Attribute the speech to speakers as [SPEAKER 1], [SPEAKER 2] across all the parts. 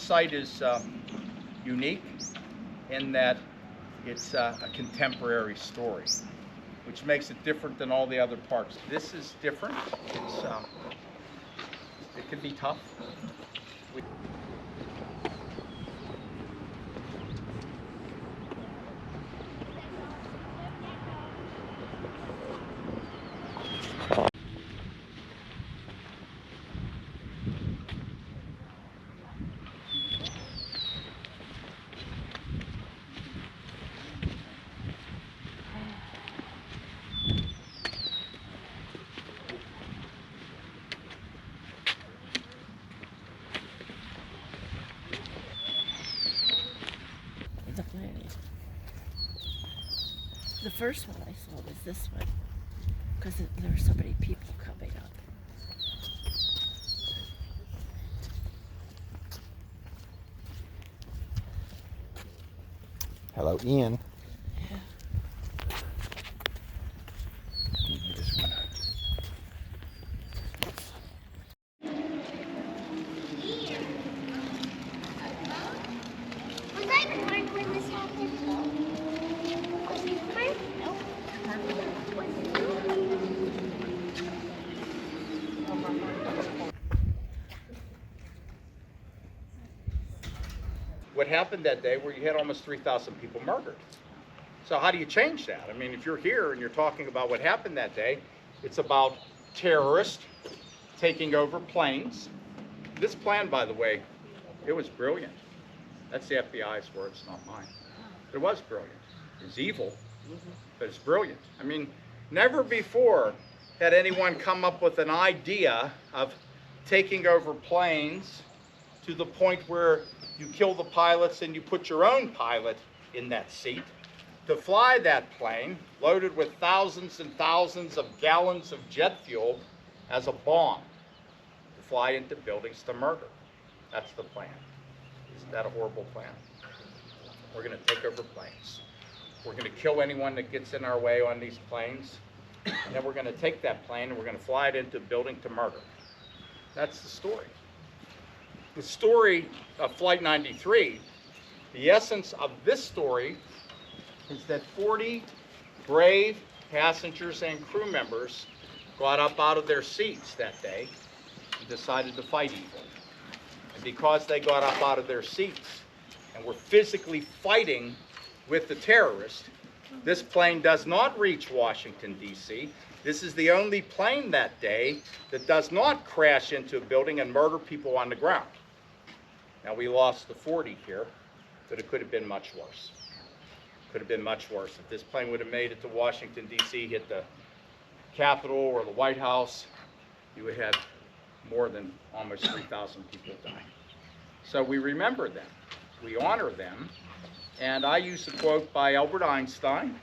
[SPEAKER 1] site is unique in that it's a contemporary story, which makes it different than all the other parks. This is different. It can be tough.
[SPEAKER 2] The first one I saw was this one, because there were so many people coming up.
[SPEAKER 3] Hello, Ian.
[SPEAKER 2] Yeah.
[SPEAKER 3] You just wanna...
[SPEAKER 4] Was I born when this happened? Was you born? Nope.
[SPEAKER 1] What happened that day where you had almost 3,000 people murdered. So how do you change that? I mean, if you're here and you're talking about what happened that day, it's about terrorists taking over planes. This plan, by the way, it was brilliant. That's the FBI's words, not mine. It was brilliant. It's evil, but it's brilliant. I mean, never before had anyone come up with an idea of taking over planes to the point where you kill the pilots and you put your own pilot in that seat to fly that plane loaded with thousands and thousands of gallons of jet fuel as a bomb to fly into buildings to murder. That's the plan. Isn't that a horrible plan? We're going to take over planes. We're going to kill anyone that gets in our way on these planes. And then we're going to take that plane and we're going to fly it into a building to murder. That's the story. The story of Flight 93, the essence of this story is that 40 brave passengers and crew members got up out of their seats that day and decided to fight evil. And because they got up out of their seats and were physically fighting with the terrorists, this plane does not reach Washington, D.C. This is the only plane that day that does not crash into a building and murder people on the ground. Now, we lost the 40 here, but it could have been much worse. Could have been much worse. If this plane would have made it to Washington, D.C., hit the Capitol or the White House, you would have had more than almost 3,000 people die. So we remember them. We honor them. And I use a quote by Albert Einstein.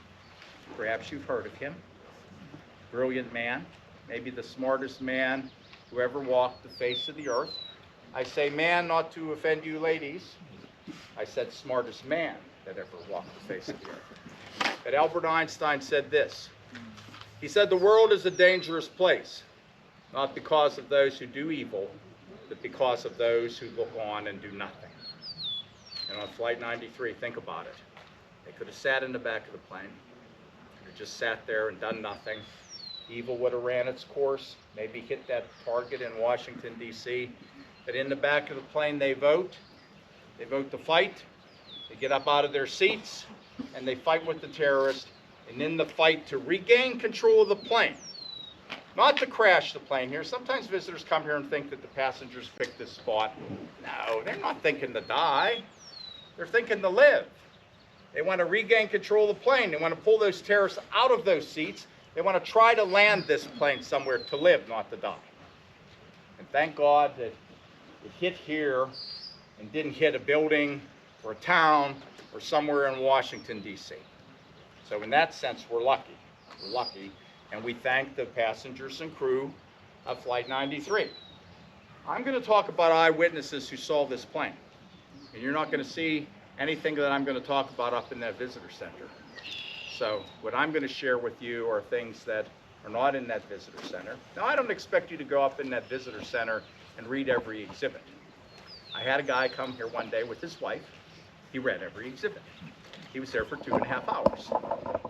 [SPEAKER 1] Perhaps you've heard of him. Brilliant man, maybe the smartest man who ever walked the face of the earth. I say man not to offend you ladies. I said smartest man that ever walked the face of the earth. But Albert Einstein said this. He said, the world is a dangerous place, not because of those who do evil, but because of those who look on and do nothing. And on Flight 93, think about it. They could have sat in the back of the plane, could have just sat there and done nothing. Evil would have ran its course, maybe hit that target in Washington, D.C. But in the back of the plane, they vote to fight, they get up out of their seats, and they fight with the terrorists, and in the fight to regain control of the plane, not to crash the plane here. Sometimes visitors come here and think that the passengers picked this spot. No, they're not thinking to die. They're thinking to live. They want to regain control of the plane. They want to pull those terrorists out of those seats. They want to try to land this plane somewhere to live, not to die. And thank God that it hit here and didn't hit a building or a town or somewhere in Washington, D.C. So in that sense, we're lucky. We're lucky. And we thank the passengers and crew of Flight 93. I'm going to talk about eyewitnesses who saw this plane. And you're not going to see anything that I'm going to talk about up in that visitor center. So what I'm going to share with you are things that are not in that visitor center. Now, I don't expect you to go up in that visitor center and read every exhibit. I had a guy come here one day with his wife. He read every exhibit. He was there for 2.5 hours.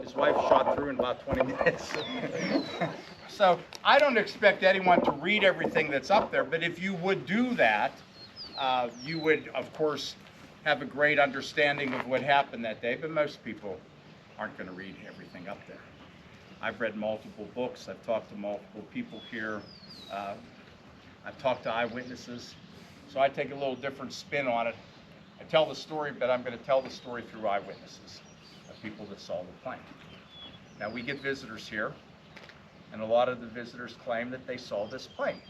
[SPEAKER 1] His wife shot through in about 20 minutes. So I don't expect anyone to read everything that's up there, but if you would do that, you would, of course, have a great understanding of what happened that day, but most people aren't going to read everything up there. I've read multiple books. I've talked to multiple people here. I've talked to eyewitnesses. So I take a little different spin on it. I tell the story, but I'm going to tell the story through eyewitnesses, of people that saw the plane. Now, we get visitors here, and a lot of the visitors claim that they saw this plane.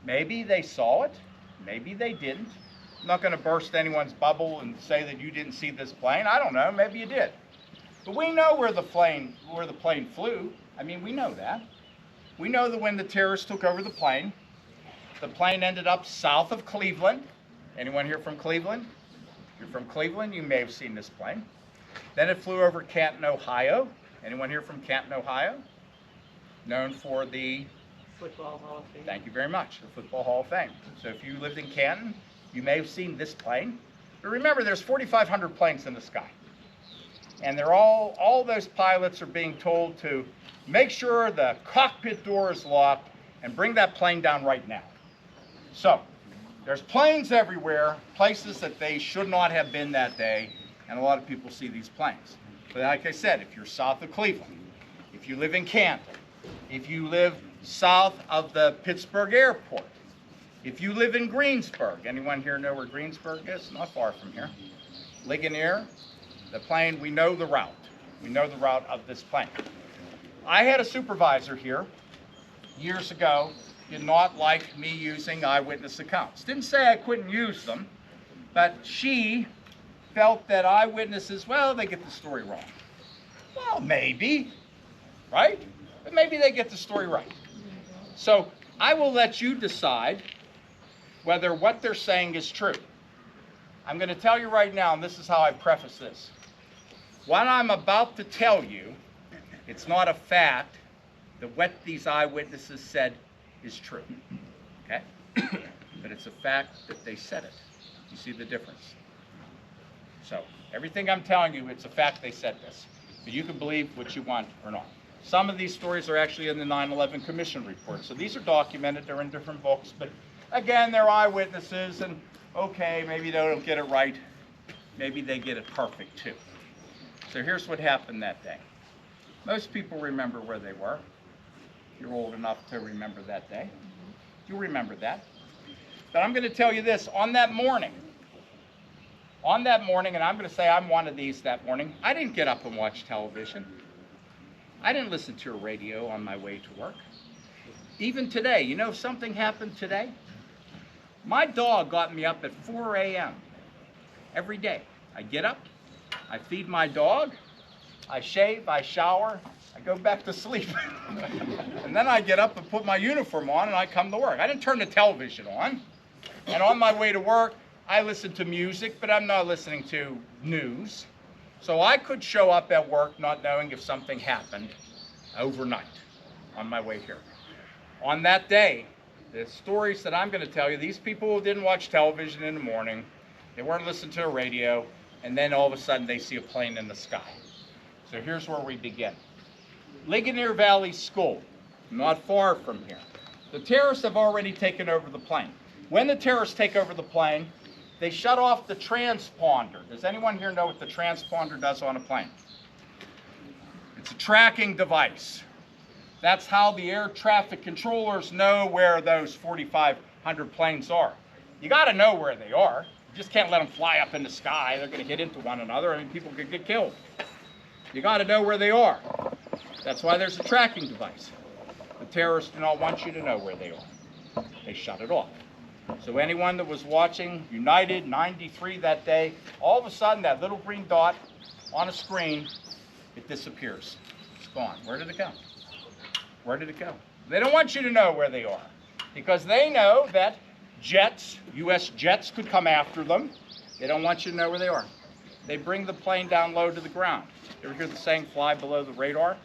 [SPEAKER 1] Maybe they saw it, maybe they didn't. I'm not going to burst anyone's bubble and say that you didn't see this plane. I don't know, maybe you did. But we know where the plane flew. I mean, we know that. We know that when the terrorists took over the plane ended up south of Cleveland. Anyone here from Cleveland? If you're from Cleveland, you may have seen this plane. Then it flew over Canton, Ohio. Anyone here from Canton, Ohio? Known for the
[SPEAKER 5] Football Hall of Fame.
[SPEAKER 1] Thank you very much, the Football Hall of Fame. So if you lived in Canton, you may have seen this plane. But remember, there's 4,500 planes in the sky. And they're all those pilots are being told to make sure the cockpit door is locked and bring that plane down right now. So there's planes everywhere, places that they should not have been that day, and a lot of people see these planes. But like I said, if you're south of Cleveland, if you live in Canton, if you live south of the Pittsburgh airport, if you live in Greensburg, anyone here know where Greensburg is? Not far from here. Ligonier, the plane, we know the route. We know the route of this plane. I had a supervisor here years ago, did not like me using eyewitness accounts. Didn't say I couldn't use them, but she felt that eyewitnesses, well, they get the story wrong. Well, maybe, right? But maybe they get the story right. So I will let you decide whether what they're saying is true. I'm going to tell you right now, and this is how I preface this. What I'm about to tell you, it's not a fact that what these eyewitnesses said is true, okay? But it's a fact that they said it. You see the difference? So everything I'm telling you, it's a fact they said this. But you can believe what you want or not. Some of these stories are actually in the 9/11 Commission report. So these are documented, they're in different books. But again, they're eyewitnesses, and okay, maybe they don't get it right. Maybe they get it perfect too. So here's what happened that day. Most people remember where they were. You're old enough to remember that day. You remember that. But I'm going to tell you this, on that morning, and I'm going to say I'm one of these that morning, I didn't get up and watch television. I didn't listen to a radio on my way to work. Even today, you know if something happened today? My dog got me up at 4 a.m. every day. I get up, I feed my dog, I shave, I shower, I go back to sleep. And then I get up and put my uniform on and I come to work. I didn't turn the television on. And on my way to work, I listen to music, but I'm not listening to news. So I could show up at work not knowing if something happened overnight on my way here. On that day, the stories that I'm going to tell you, these people who didn't watch television in the morning, they weren't listening to a radio, and then all of a sudden they see a plane in the sky. So here's where we begin. Ligonier Valley School, not far from here. The terrorists have already taken over the plane. When the terrorists take over the plane, they shut off the transponder. Does anyone here know what the transponder does on a plane? It's a tracking device. That's how the air traffic controllers know where those 4,500 planes are. You got to know where they are. You just can't let them fly up in the sky. They're going to hit into one another. I mean, people could get killed. You got to know where they are. That's why there's a tracking device. The terrorists do not want you to know where they are. They shut it off. So anyone that was watching United 93 that day, all of a sudden that little green dot on a screen, it disappears. It's gone. Where did it go? Where did it go? They don't want you to know where they are because they know that jets, U.S. jets could come after them. They don't want you to know where they are. They bring the plane down low to the ground. You ever hear the saying, fly below the radar?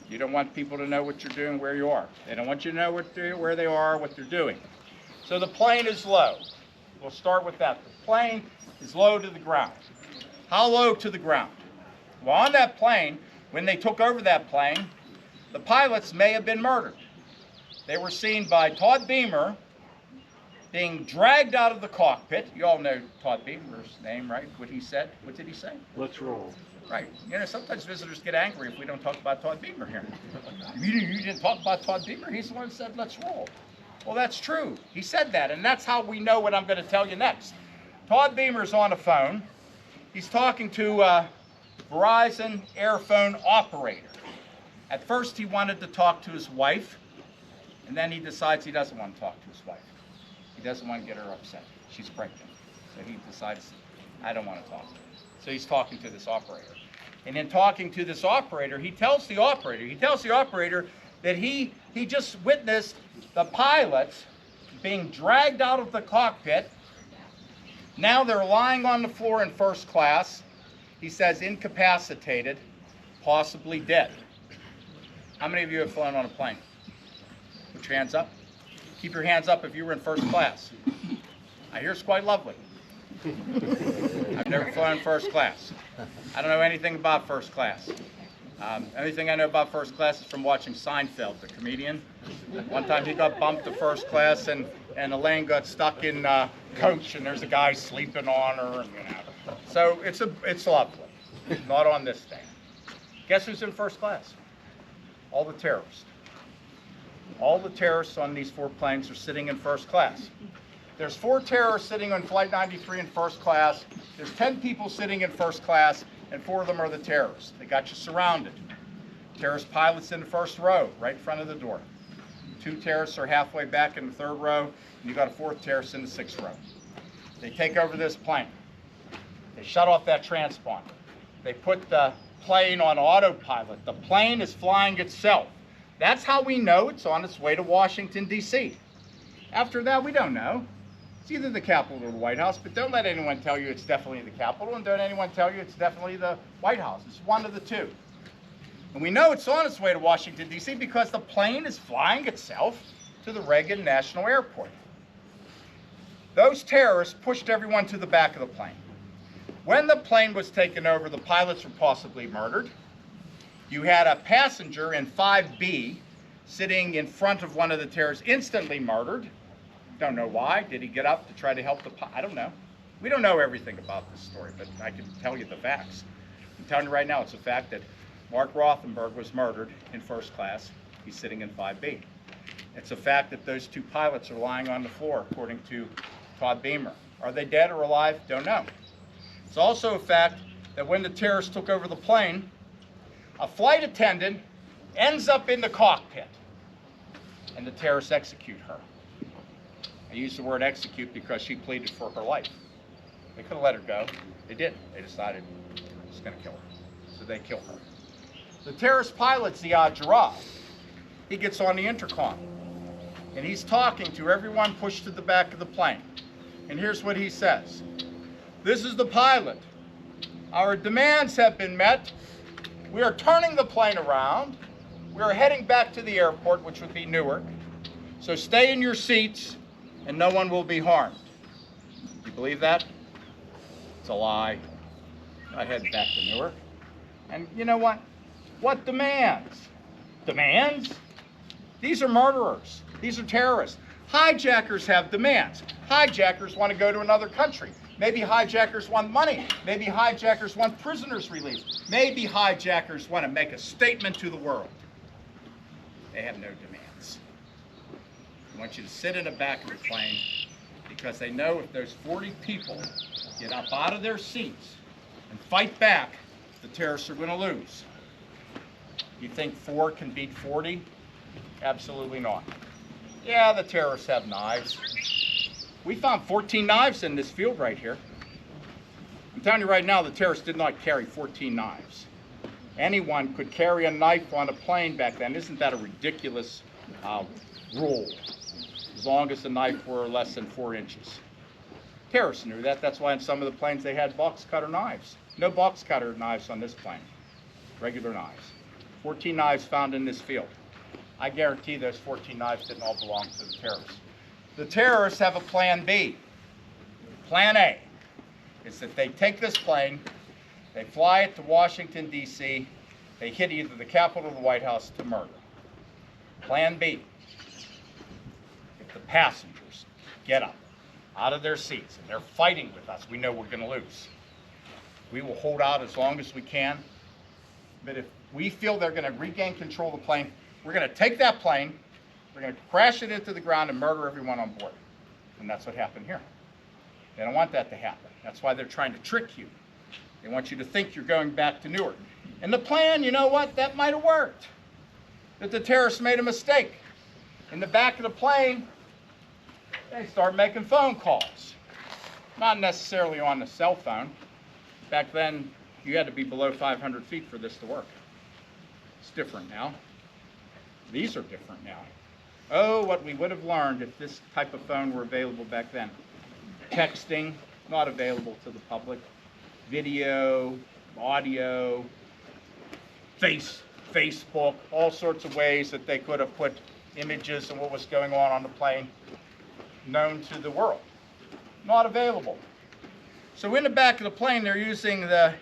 [SPEAKER 1] You don't want people to know what you're doing, where you are. They don't want you to know where they are, what they're doing. So the plane is low. We'll start with that. The plane is low to the ground. How low to the ground? Well, on that plane, when they took over that plane, the pilots may have been murdered. They were seen by Todd Beamer being dragged out of the cockpit. You all know Todd Beamer's name, right? What he said? What did he say?
[SPEAKER 3] Let's roll.
[SPEAKER 1] Right. You know, sometimes visitors get angry if we don't talk about Todd Beamer here. You didn't talk about Todd Beamer? He's the one who said, let's roll. Well, that's true. He said that, and that's how we know what I'm going to tell you next. Todd Beamer's on the phone. He's talking to a Verizon Airphone operator. At first, he wanted to talk to his wife, and then he decides he doesn't want to talk to his wife. He doesn't want to get her upset. She's pregnant. So he decides, I don't want to talk to her. So he's talking to this operator. And in talking to this operator, he tells the operator that he just witnessed the pilots being dragged out of the cockpit. Now they're lying on the floor in first class. He says incapacitated, possibly dead. How many of you have flown on a plane? Put your hands up. Keep your hands up if you were in first class. I hear it's quite lovely. I've never flown first class. I don't know anything about first class. Anything I know about first class is from watching Seinfeld, the comedian. One time he got bumped to first class, and Elaine got stuck in coach, and there's a guy sleeping on her, and you know. So it's lovely. Not on this thing. Guess who's in first class? All the terrorists. All the terrorists on these 4 planes are sitting in first class. There's 4 terrorists sitting on Flight 93 in first class. There's 10 people sitting in first class, and 4 of them are the terrorists. They got you surrounded. Terrorist pilots in the first row, right in front of the door. 2 terrorists are halfway back in the 3rd row, and you got a 4th terrorist in the 6th row. They take over this plane. They shut off that transponder. They put the plane on autopilot. The plane is flying itself. That's how we know it's on its way to Washington, D.C. After that, we don't know. It's either the Capitol or the White House, but don't let anyone tell you it's definitely the Capitol, and don't anyone tell you it's definitely the White House. It's one of the two. And we know it's on its way to Washington, D.C. because the plane is flying itself to the Reagan National Airport. Those terrorists pushed everyone to the back of the plane. When the plane was taken over, the pilots were possibly murdered. You had a passenger in 5B sitting in front of one of the terrorists, instantly murdered. Don't know why. Did he get up to try to help the pilot? I don't know. We don't know everything about this story, but I can tell you the facts. I'm telling you right now, it's a fact that Mark Rothenberg was murdered in first class. He's sitting in 5B. It's a fact that those 2 pilots are lying on the floor, according to Todd Beamer. Are they dead or alive? Don't know. It's also a fact that when the terrorists took over the plane, a flight attendant ends up in the cockpit, and the terrorists execute her. I use the word execute because she pleaded for her life. They could have let her go. They didn't. They decided it's going to kill her. So they kill her. The terrorist pilot, Ziad Jarrah, he gets on the intercom, and he's talking to everyone pushed to the back of the plane. And here's what he says. This is the pilot. Our demands have been met. We are turning the plane around. We are heading back to the airport, which would be Newark. So stay in your seats, and no one will be harmed. You believe that? It's a lie. I head back to Newark. And you know what? What demands? Demands? These are murderers. These are terrorists. Hijackers have demands. Hijackers want to go to another country. Maybe hijackers want money. Maybe hijackers want prisoners released. Maybe hijackers want to make a statement to the world. They have no demands. They want you to sit in the back of the plane because they know if those 40 people get up out of their seats and fight back, the terrorists are going to lose. You think 4 can beat 40? Absolutely not. Yeah, the terrorists have knives. We found 14 knives in this field right here. I'm telling you right now, the terrorists did not carry 14 knives. Anyone could carry a knife on a plane back then. Isn't that a ridiculous rule? As long as the knife were less than 4 inches. Terrorists knew that. That's why in some of the planes they had box cutter knives. No box cutter knives on this plane. Regular knives. 14 knives found in this field. I guarantee those 14 knives didn't all belong to the terrorists. The terrorists have a plan B. Plan A is that they take this plane, they fly it to Washington, D.C., they hit either the Capitol or the White House to murder. Plan B, if the passengers get up out of their seats and they're fighting with us, we know we're going to lose. We will hold out as long as we can, but if we feel they're going to regain control of the plane, we're going to take that plane, we're going to crash it into the ground and murder everyone on board. And that's what happened here. They don't want that to happen. That's why they're trying to trick you. They want you to think you're going back to Newark. And the plan, you know what, that might have worked. That the terrorists made a mistake. In the back of the plane, they start making phone calls. Not necessarily on the cell phone. Back then, you had to be below 500 feet for this to work. It's different now. These are different now. Oh, what we would have learned if this type of phone were available back then. Texting, not available to the public. Video, audio, Facebook, all sorts of ways that they could have put images of what was going on the plane known to the world. Not available. So in the back of the plane, they're using the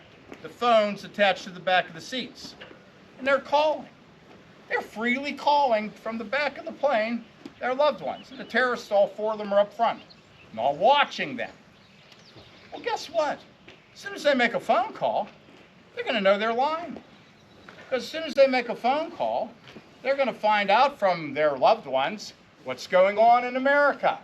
[SPEAKER 1] phones attached to the back of the seats. And they're calling. They're freely calling from the back of the plane their loved ones. And the terrorists, all four of them, are up front, not watching them. Well, guess what? As soon as they make a phone call, they're going to know they're lying. Because as soon as they make a phone call, they're going to find out from their loved ones what's going on in America.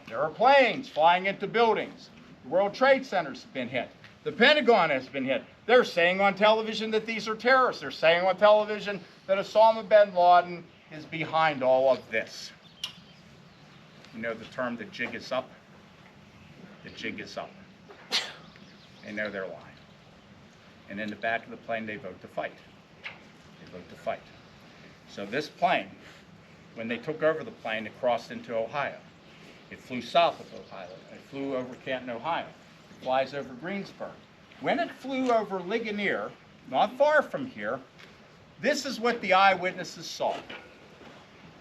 [SPEAKER 1] There are planes flying into buildings. The World Trade Center's been hit. The Pentagon has been hit. They're saying on television that these are terrorists. They're saying on television that Osama bin Laden is behind all of this. You know the term, the jig is up? The jig is up. They know they're lying. And in the back of the plane, they vote to fight. They vote to fight. So this plane, when they took over the plane, it crossed into Ohio. It flew south of Ohio. It flew over Canton, Ohio. It flies over Greensburg. When it flew over Ligonier, not far from here, this is what the eyewitnesses saw.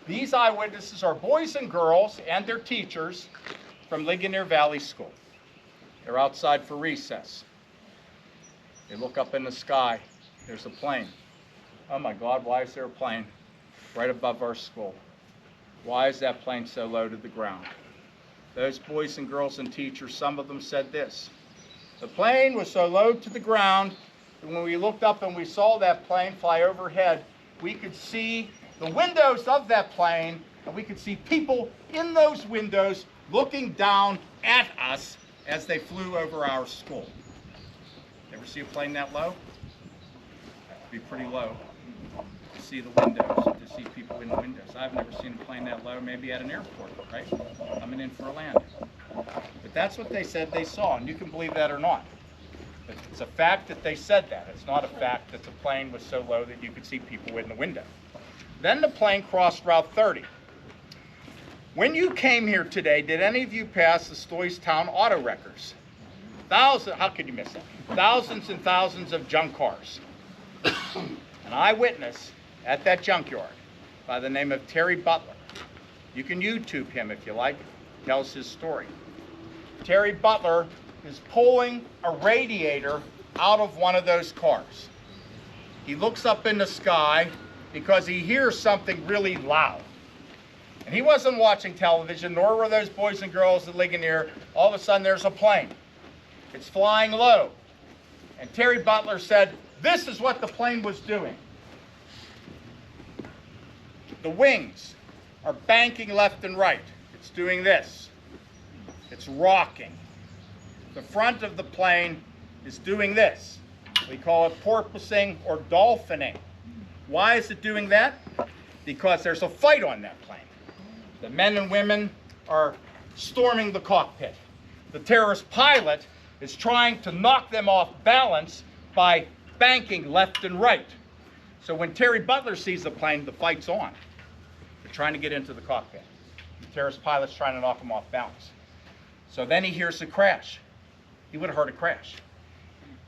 [SPEAKER 1] These eyewitnesses are boys and girls and their teachers from Ligonier Valley School. They're outside for recess. They look up in the sky. There's a plane. Oh my God, why is there a plane right above our school? Why is that plane so low to the ground? Those boys and girls and teachers, some of them said this. The plane was so low to the ground that when we looked up and we saw that plane fly overhead, we could see the windows of that plane, and we could see people in those windows looking down at us as they flew over our school. Ever see a plane that low? It'd be pretty low to see the windows, to see people in the windows. I've never seen a plane that low, maybe at an airport, right? Coming in for a landing. But that's what they said they saw, and you can believe that or not. It's a fact that they said that. It's not a fact that the plane was so low that you could see people in the window. Then the plane crossed Route 30. When you came here today, did any of you pass the Stoystown Auto Wreckers? How could you miss that? Thousands and thousands of junk cars. An eyewitness at that junkyard by the name of Terry Butler. You can YouTube him if you like. Tells his story. Terry Butler is pulling a radiator out of one of those cars. He looks up in the sky because he hears something really loud. And he wasn't watching television, nor were those boys and girls at Ligonier. All of a sudden, there's a plane. It's flying low. And Terry Butler said, this is what the plane was doing. The wings are banking left and right. It's doing this. It's rocking. The front of the plane is doing this. We call it porpoising or dolphining. Why is it doing that? Because there's a fight on that plane. The men and women are storming the cockpit. The terrorist pilot is trying to knock them off balance by banking left and right. So when Terry Butler sees the plane, the fight's on. They're trying to get into the cockpit. The terrorist pilot's trying to knock them off balance. So then he hears the crash. He would have heard a crash.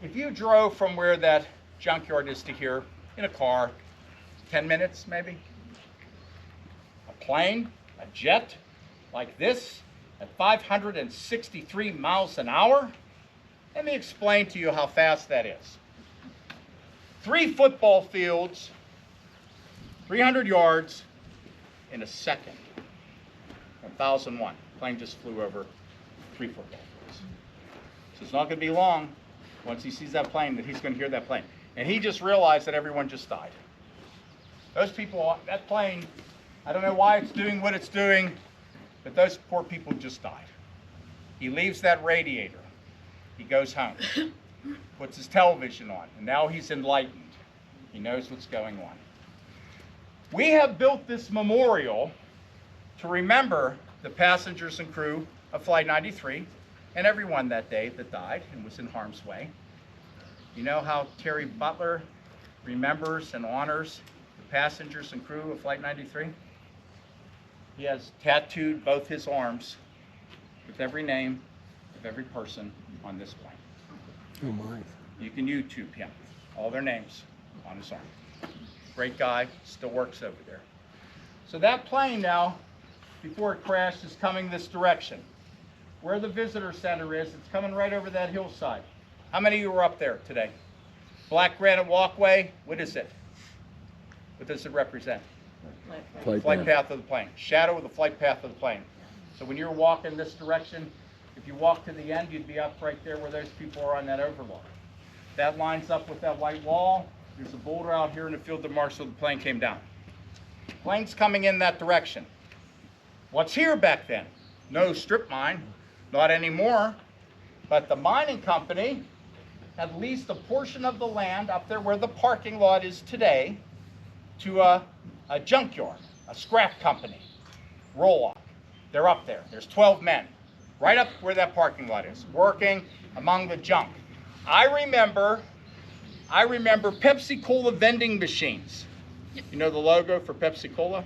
[SPEAKER 1] If you drove from where that junkyard is to here in a car, 10 minutes maybe, a plane, a jet like this at 563 miles an hour. Let me explain to you how fast that is. 3 football fields, 300 yards in a second. 1001. Plane just flew over 3 football fields. So it's not going to be long once he sees that plane that he's going to hear that plane. And he just realized that everyone just died. Those people, that plane, I don't know why it's doing what it's doing, but those poor people just died. He leaves that radiator. He goes home, puts his television on, and now he's enlightened. He knows what's going on. We have built this memorial to remember the passengers and crew of Flight 93 and everyone that day that died and was in harm's way. You know how Terry Butler remembers and honors the passengers and crew of Flight 93? He has tattooed both his arms with every name of every person on this plane.
[SPEAKER 3] Oh my.
[SPEAKER 1] You can YouTube him, all their names on his arm. Great guy, still works over there. So that plane now, before it crashed, is coming this direction. Where the visitor center is, it's coming right over that hillside. How many of you were up there today? Black granite walkway, what is it? What does it represent? Flight path of the plane. Shadow of the flight path of the plane. So when you're walking this direction, if you walk to the end, you'd be up right there where those people are on that overlook. That lines up with that white wall. There's a boulder out here in the field that marks where the plane came down. Plane's coming in that direction. What's here back then? No strip mine, not anymore. But the mining company had leased a portion of the land up there where the parking lot is today to a junkyard, a scrap company, Roll-Off. They're up there. There's 12 men right up where that parking lot is, working among the junk. I remember Pepsi Cola vending machines. You know the logo for Pepsi Cola?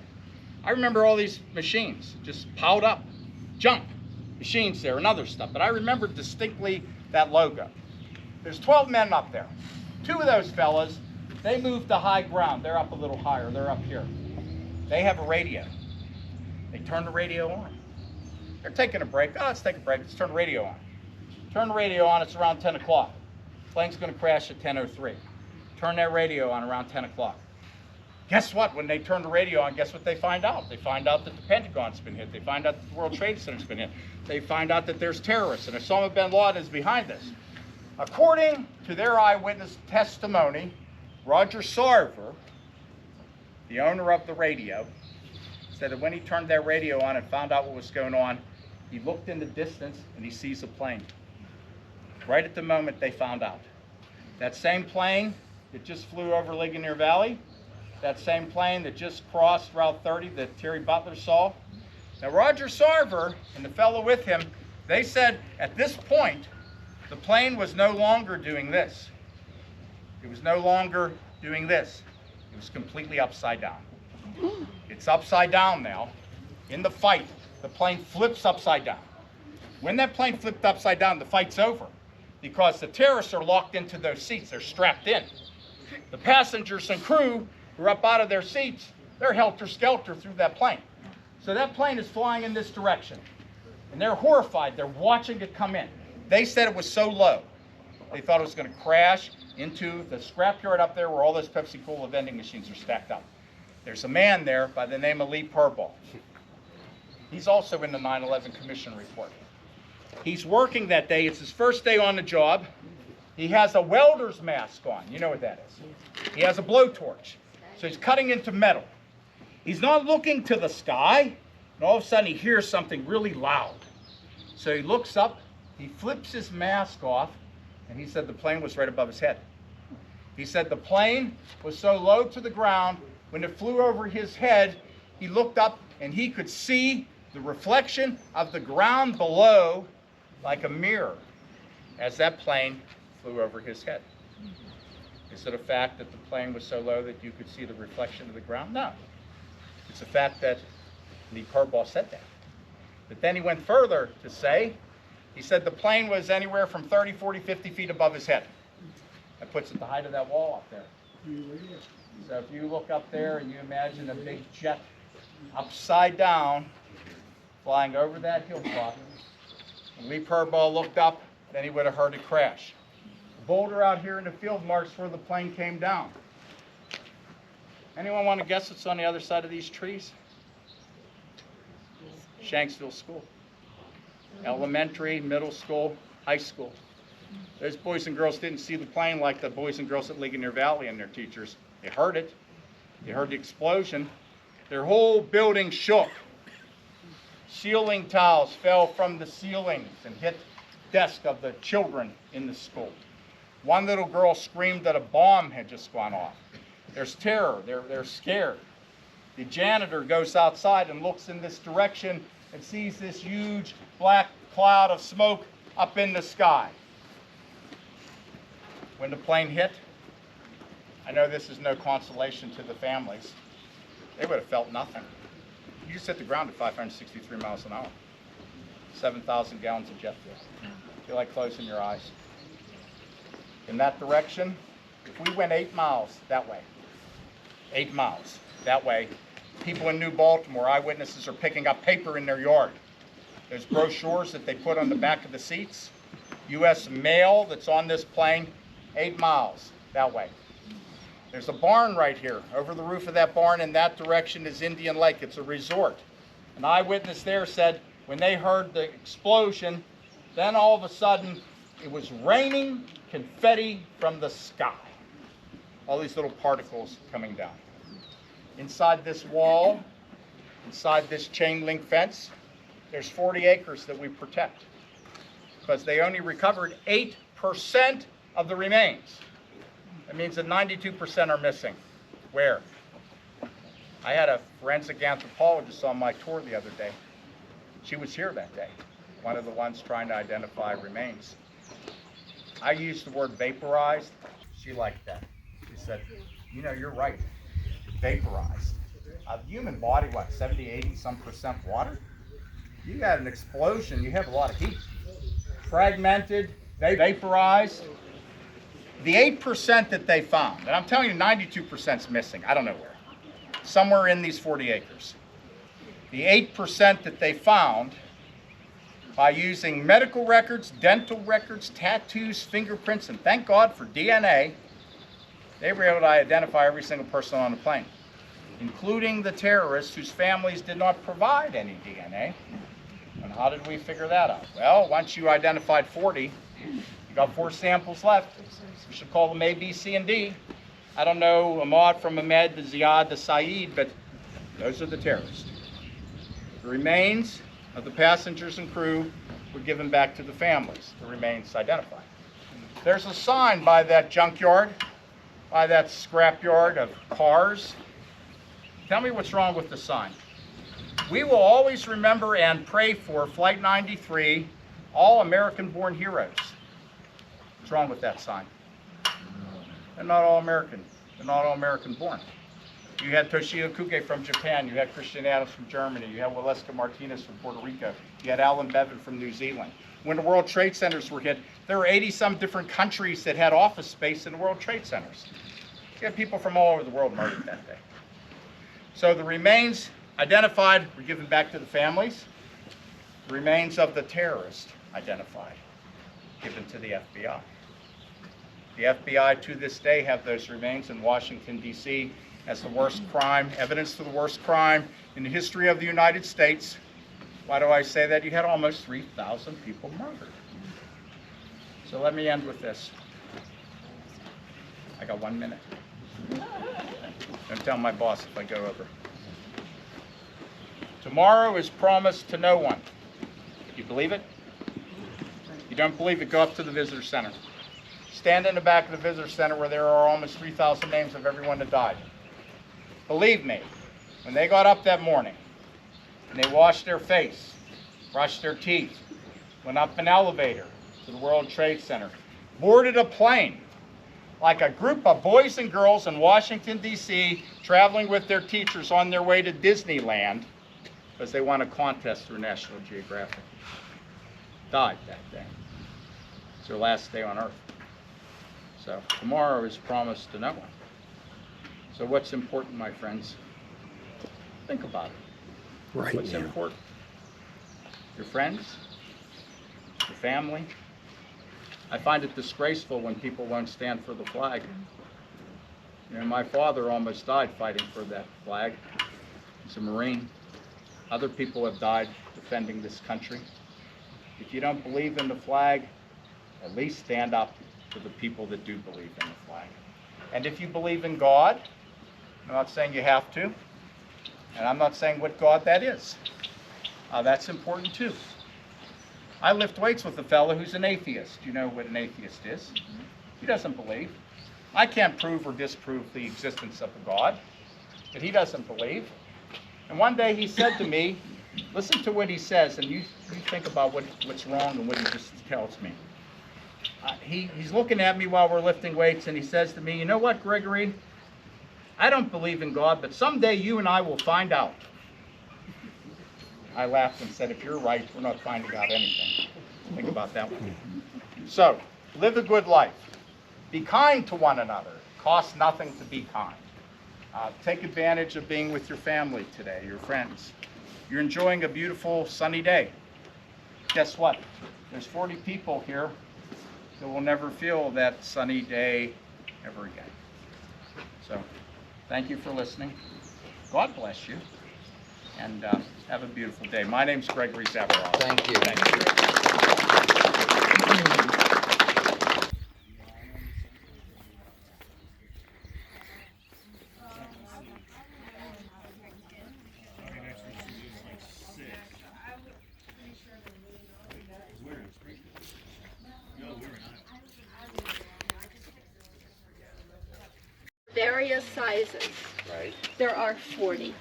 [SPEAKER 1] I remember all these machines just piled up, junk, machines there and other stuff. But I remember distinctly that logo. There's 12 men up there. 2 of those fellas, they moved to high ground. They're up a little higher. They're up here. They have a radio. They turn the radio on. They're taking a break. Oh, let's take a break. Let's turn the radio on. Turn the radio on. It's around 10 o'clock. Plane's going to crash at 10:03. Turn that radio on around 10 o'clock. Guess what? When they turn the radio on, guess what they find out? They find out that the Pentagon's been hit. They find out that the World Trade Center's been hit. They find out that there's terrorists and Osama bin Laden is behind this. According to their eyewitness testimony, Roger Sarver, the owner of the radio, said that when he turned that radio on and found out what was going on, he looked in the distance and he sees a plane. Right at the moment they found out. That same plane that just flew over Ligonier Valley, that same plane that just crossed Route 30 that Terry Butler saw. Now Roger Sarver and the fellow with him, they said at this point, the plane was no longer doing this. It was no longer doing this. It was completely upside down. It's upside down now. In the fight, the plane flips upside down. When that plane flipped upside down, the fight's over because the terrorists are locked into those seats. They're strapped in. The passengers and crew who are up out of their seats, they're helter-skelter through that plane. So that plane is flying in this direction. And they're horrified. They're watching it come in. They said it was so low, they thought it was going to crash into the scrapyard up there where all those Pepsi Cola vending machines are stacked up. There's a man there by the name of Lee Purball. He's also in the 9/11 Commission report. He's working that day. It's his first day on the job. He has a welder's mask on. You know what that is. He has a blowtorch. So he's cutting into metal. He's not looking to the sky, and all of a sudden he hears something really loud. So he looks up, he flips his mask off, and he said the plane was right above his head. He said the plane was so low to the ground, when it flew over his head, he looked up and he could see the reflection of the ground below like a mirror as that plane flew over his head. Is it a fact that the plane was so low that you could see the reflection of the ground? No. It's a fact that Lee Purball said that. But then he went further to say, he said the plane was anywhere from 30, 40, 50 feet above his head. That puts it the height of that wall up there. So if you look up there and you imagine a big jet upside down flying over that hilltop. When Lee Purbaugh looked up, then he would have heard it crash. The boulder out here in the field marks where the plane came down. Anyone want to guess what's on the other side of these trees? Shanksville School. Elementary, middle school, high school. Those boys and girls didn't see the plane like the boys and girls at Ligonier Valley and their teachers. They heard it. They heard the explosion. Their whole building shook. Ceiling tiles fell from the ceilings and hit the desk of the children in the school. One little girl screamed that a bomb had just gone off. There's terror. They're scared. The janitor goes outside and looks in this direction and sees this huge black cloud of smoke up in the sky. When the plane hit, I know this is no consolation to the families. They would have felt nothing. You just hit the ground at 563 miles an hour. 7,000 gallons of jet fuel. Feel like closing your eyes. In that direction, if we went 8 miles that way, 8 miles that way, people in New Baltimore, eyewitnesses, are picking up paper in their yard. There's brochures that they put on the back of the seats. U.S. mail that's on this plane, 8 miles that way. There's a barn right here. Over the roof of that barn in that direction is Indian Lake. It's a resort. An eyewitness there said when they heard the explosion, then all of a sudden it was raining confetti from the sky. All these little particles coming down. Inside this wall, inside this chain link fence, there's 40 acres that we protect because they only recovered 8% of the remains. That means that 92% are missing. Where? I had a forensic anthropologist on my tour the other day. She was here that day, one of the ones trying to identify remains. I used the word vaporized. She liked that. She said, you know, you're right, vaporized. A human body, what, 70, 80 some percent water? You got an explosion, you have a lot of heat. Fragmented, vaporized. The 8% that they found, and I'm telling you 92% is missing, I don't know where, somewhere in these 40 acres. The 8% that they found, by using medical records, dental records, tattoos, fingerprints, and thank God for DNA, they were able to identify every single person on the plane, including the terrorists whose families did not provide any DNA. And how did we figure that out? Well, once you identified 40, you got 4 samples left. We should call them A, B, C, and D. I don't know Ahmad from Ahmed, the Ziad, the Saeed, but those are the terrorists. The remains of the passengers and crew were given back to the families. The remains identified. There's a sign by that junkyard, by that scrapyard of cars. Tell me what's wrong with the sign. We will always remember and pray for Flight 93, all American-born heroes. What's wrong with that sign? They're not all American. They're not all American-born. You had Toshio Kuge from Japan. You had Christian Adams from Germany. You had Waleska Martinez from Puerto Rico. You had Alan Bevan from New Zealand. When the World Trade Centers were hit, there were 80-some different countries that had office space in the World Trade Centers. You had people from all over the world murdered that day. So the remains identified were given back to the families. The remains of the terrorists identified, given to the FBI. The FBI to this day have those remains in Washington, D.C. as the worst crime, evidence for the worst crime in the history of the United States. Why do I say that? You had almost 3,000 people murdered. So let me end with this. I got 1 minute. Don't tell my boss if I go over. Tomorrow is promised to no one. You believe it? You don't believe it, go up to the visitor center. Stand in the back of the visitor center where there are almost 3,000 names of everyone that died. Believe me, when they got up that morning and they washed their face, brushed their teeth, went up an elevator to the World Trade Center, boarded a plane, like a group of boys and girls in Washington, D.C., traveling with their teachers on their way to Disneyland because they won a contest through National Geographic. Died that day. It's their last day on Earth. So tomorrow is promised to no one. So what's important, my friends? Think about it.
[SPEAKER 3] Right
[SPEAKER 1] What's
[SPEAKER 3] now.
[SPEAKER 1] important? your friends, your family. I find it disgraceful when people won't stand for the flag. You know, my father almost died fighting for that flag. He's a Marine. Other people have died defending this country. If you don't believe in the flag, at least stand up for the people that do believe in the flag. And if you believe in God, I'm not saying you have to, and I'm not saying what God that is. That's important too. I lift weights with a fellow who's an atheist. You know what an atheist is? He doesn't believe. I can't prove or disprove the existence of a God, but he doesn't believe. And one day he said to me, listen to what he says, and you think about what's wrong and what he just tells me. He's looking at me while we're lifting weights, and he says to me, you know what, Gregory? I don't believe in God, but someday you and I will find out. I laughed and said, if you're right, we're not finding out anything. Think about that one. So, live a good life. Be kind to one another. It costs nothing to be kind. Take advantage of being with your family today, your friends. You're enjoying a beautiful sunny day. Guess what? There's 40 people here that will never feel that sunny day ever again. So, thank you for listening. God bless you. And have a beautiful day. My name's Gregory Zaborowski.
[SPEAKER 3] Thank you.
[SPEAKER 1] Thank you.
[SPEAKER 6] Various sizes.
[SPEAKER 1] Right.
[SPEAKER 6] There are 40.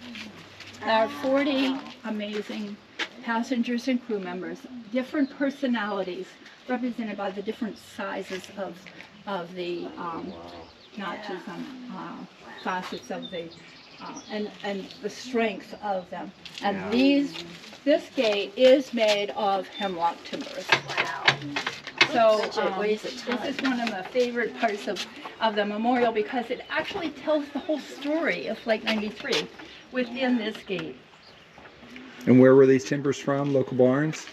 [SPEAKER 6] There are 40 amazing passengers and crew members, different personalities represented by the different sizes of the notches and facets of the and the strength of them. And this gate is made of hemlock timbers.
[SPEAKER 2] Wow.
[SPEAKER 6] So
[SPEAKER 2] It weighs a
[SPEAKER 6] this
[SPEAKER 2] ton.
[SPEAKER 6] is one of my favorite parts of the memorial because it actually tells the whole story of Flight 93 within this gate.
[SPEAKER 7] And where were these timbers from? Local barns?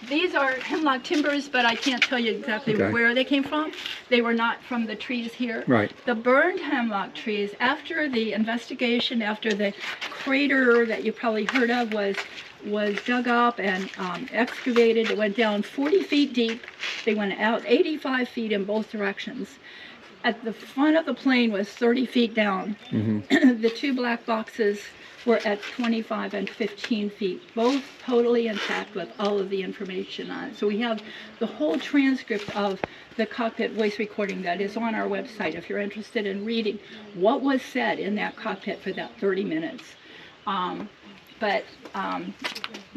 [SPEAKER 6] These are hemlock timbers, but I can't tell you exactly
[SPEAKER 7] Okay.
[SPEAKER 6] where they came from. They were not from the trees here.
[SPEAKER 7] Right.
[SPEAKER 6] The burned hemlock trees, after the investigation, after the crater that you probably heard of was dug up and excavated, it went down 40 feet deep. They went out 85 feet in both directions. At the front of the plane was 30 feet down.
[SPEAKER 7] Mm-hmm.
[SPEAKER 6] The two black boxes were at 25 and 15 feet, both totally intact with all of the information on it. So we have the whole transcript of the cockpit voice recording that is on our website if you're interested in reading what was said in that cockpit for that 30 minutes.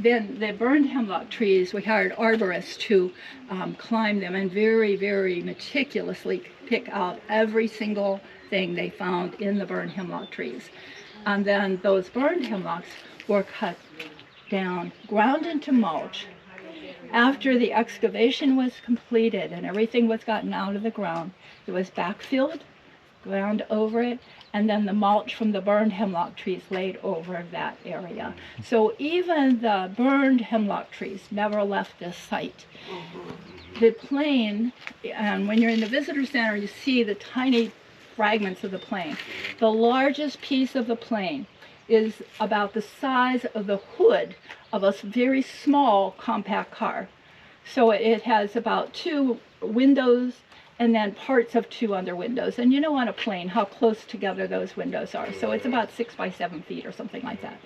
[SPEAKER 6] Then the burned hemlock trees, we hired arborists to climb them and very, very meticulously pick out every single thing they found in the burned hemlock trees. And then those burned hemlocks were cut down, ground into mulch. After the excavation was completed and everything was gotten out of the ground, it was backfilled, ground over it, and then the mulch from the burned hemlock trees laid over that area. So even the burned hemlock trees never left this site. The plane, and when you're in the visitor center, you see the tiny fragments of the plane. The largest piece of the plane is about the size of the hood of a very small compact car. So it has about 2 windows and then parts of 2 other windows. And you know on a plane how close together those windows are. So it's about 6 by 7 feet or something like that.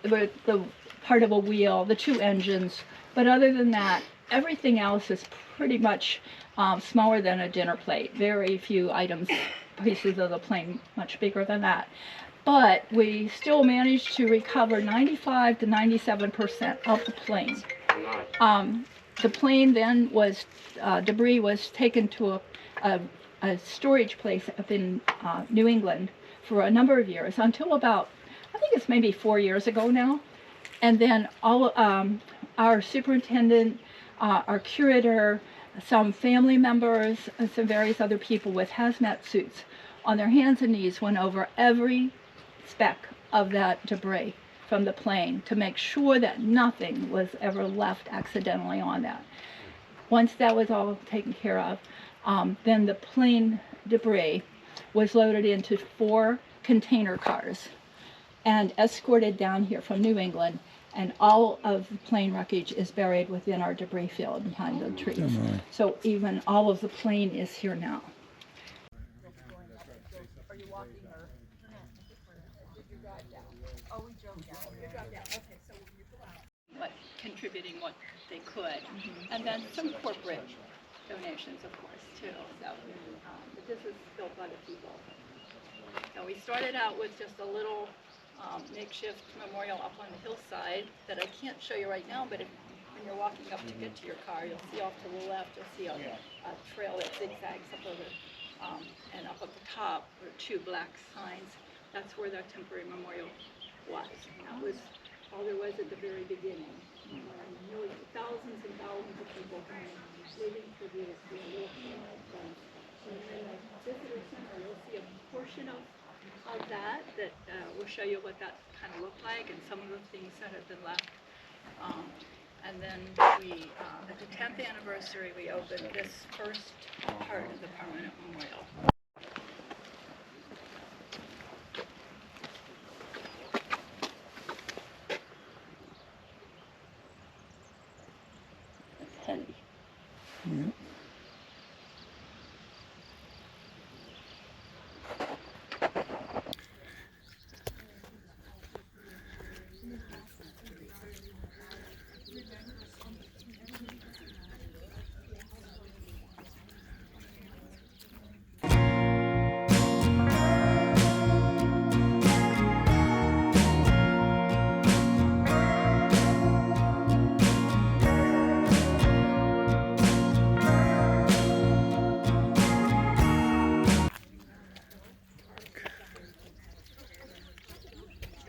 [SPEAKER 6] The part of a wheel, the 2 engines, but other than that, everything else is pretty much smaller than a dinner plate. Very few items, pieces of the plane much bigger than that. But we still managed to recover 95 to 97% of the plane. The plane then was, debris was taken to a storage place up in New England for a number of years, until about, I think it's maybe 4 years ago now. And then all our superintendent, our curator, some family members, and some various other people with hazmat suits on their hands and knees went over every speck of that debris from the plane to make sure that nothing was ever left accidentally on that. Once that was all taken care of, then the plane debris was loaded into 4 container cars and escorted down here from New England, and all of the plane wreckage is buried within our debris field behind the trees. So even all of the plane is here now. But contributing what they could, and then some corporate donations, of course, too. So, but this is built by the people. So we started out with just a little makeshift memorial up on the hillside that I can't show you right now, but when you're walking up to get to your car, you'll see off to the left, you'll see a trail that zigzags up over, and up at the top were 2 black signs. That's where the temporary memorial was. And that was all there was at the very beginning. Really thousands and thousands of people living for this little place. And then the visitor center, you'll see a portion of that will show you what that kind of looked like and some of the things that have been left. And then we, at the 10th anniversary, we opened this first part of the permanent memorial. It's heavy.
[SPEAKER 7] Yeah.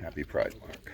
[SPEAKER 7] Happy Pride Mark.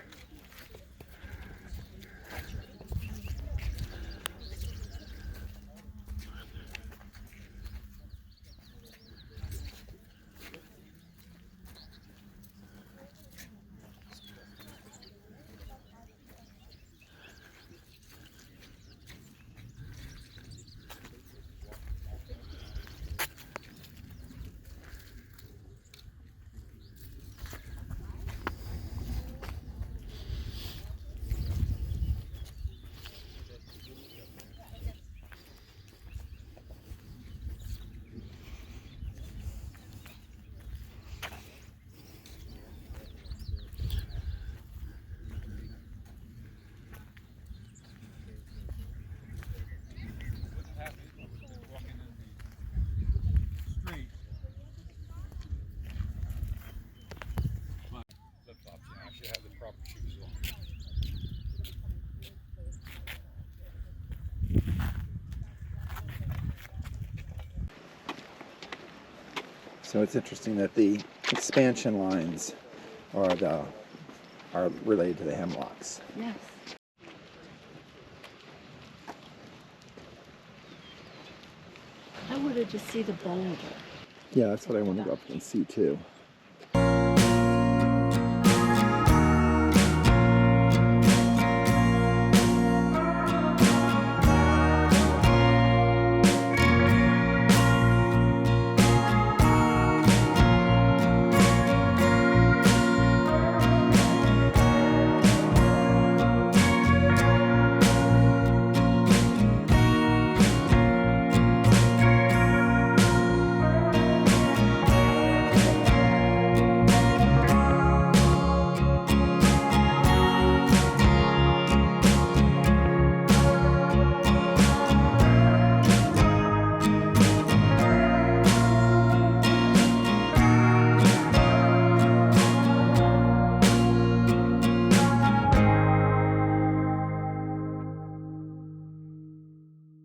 [SPEAKER 7] So it's interesting that the expansion lines are related to the hemlocks.
[SPEAKER 2] Yes. I wanted to see the boulder.
[SPEAKER 7] Yeah, that's what I want to go up and see too.